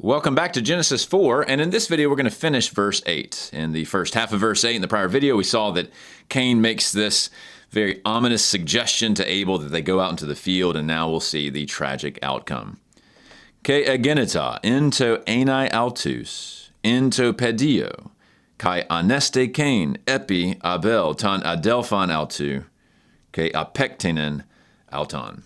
Welcome back to Genesis 4, and in this video we're going to finish verse 8. In the first half of verse 8 in the prior video, we saw that Cain makes this very ominous suggestion to Abel that they go out into the field, and now we'll see the tragic outcome. Ke agenita into enai altus, into pedio, kai aneste Cain epi Abel tan adelphan altu, ke apectenen alton.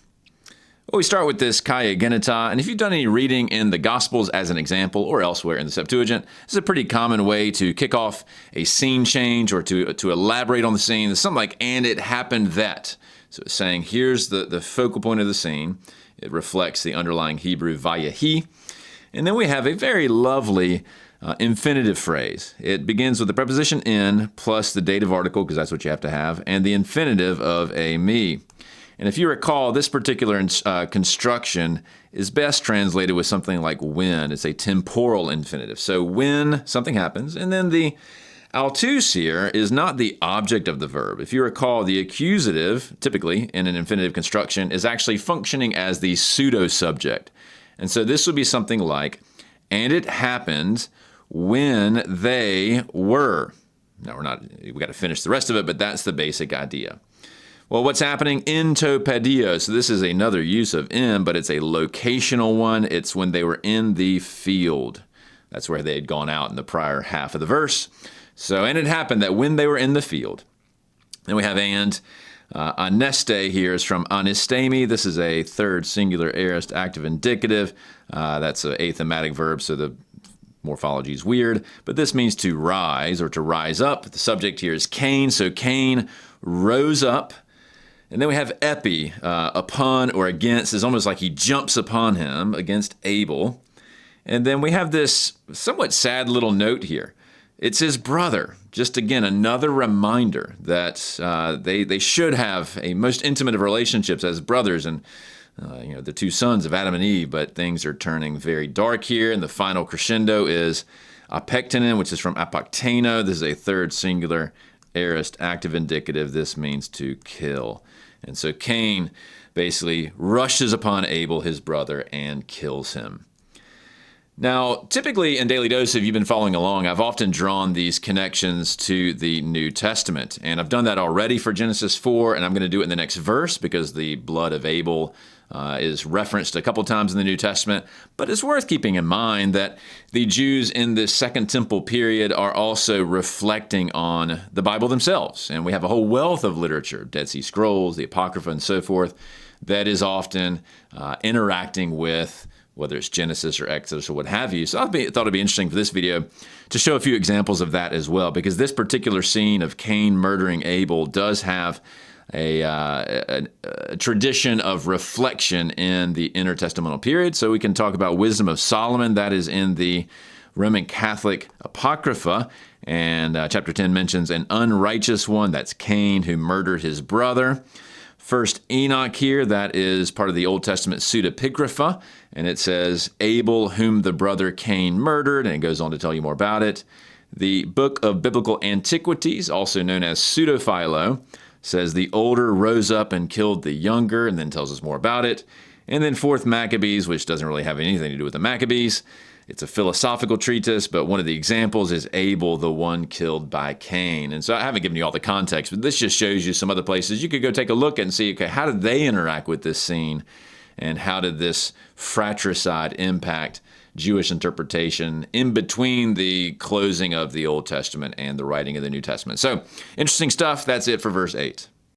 Well, we start with this kai agenita, and if you've done any reading in the Gospels as an example or elsewhere in the Septuagint, this is a pretty common way to kick off a scene change or to elaborate on the scene. It's something like, and it happened that. So it's saying, here's the focal point of the scene. It reflects the underlying Hebrew vayahi. And then we have a very lovely infinitive phrase. It begins with the preposition in plus the dative article, because that's what you have to have, and the infinitive of a me. And if you recall, this particular construction is best translated with something like when. It's a temporal infinitive. So when something happens, and then the altus here is not the object of the verb. If you recall, the accusative, typically in an infinitive construction, is actually functioning as the pseudo-subject. And so this would be something like, and it happened when they were. Now we got to finish the rest of it, but that's the basic idea. Well, what's happening? Into pedio. So this is another use of in, but it's a locational one. It's when they were in the field. That's where they had gone out in the prior half of the verse. So, and it happened that when they were in the field. Then we have and. Aneste here is from anistemi. This is a third singular aorist active indicative. That's an athematic verb, so the morphology is weird. But this means to rise or to rise up. The subject here is Cain. So Cain rose up. And then we have epi, upon or against. It's almost like he jumps upon him against Abel. And then we have this somewhat sad little note here. It's his brother. Just again, another reminder that they should have a most intimate of relationships as brothers and the two sons of Adam and Eve. But things are turning very dark here. And the final crescendo is apectenen, which is from apakteno. This is a third singular aorist active indicative. This means to kill. And so Cain basically rushes upon Abel, his brother, and kills him. Now, typically in Daily Dose, if you've been following along, I've often drawn these connections to the New Testament. And I've done that already for Genesis 4, and I'm going to do it in the next verse because the blood of Abel is referenced a couple times in the New Testament. But it's worth keeping in mind that the Jews in this Second Temple period are also reflecting on the Bible themselves. And we have a whole wealth of literature, Dead Sea Scrolls, the Apocrypha, and so forth, that is often interacting with whether it's Genesis or Exodus or what have you. So I thought it'd be interesting for this video to show a few examples of that as well, because this particular scene of Cain murdering Abel does have a tradition of reflection in the intertestamental period. So we can talk about Wisdom of Solomon. That is in the Roman Catholic Apocrypha. And chapter 10 mentions an unrighteous one. That's Cain, who murdered his brother. First Enoch here, that is part of the Old Testament pseudepigrapha, and it says, Abel, whom the brother Cain murdered, and it goes on to tell you more about it. The Book of Biblical Antiquities, also known as Pseudophilo, says the older rose up and killed the younger, and then tells us more about it. And then Fourth Maccabees, which doesn't really have anything to do with the Maccabees. It's a philosophical treatise, but one of the examples is Abel, the one killed by Cain. And so I haven't given you all the context, but this just shows you some other places you could go take a look and see, okay, how did they interact with this scene? And how did this fratricide impact Jewish interpretation in between the closing of the Old Testament and the writing of the New Testament? So interesting stuff. That's it for verse 8.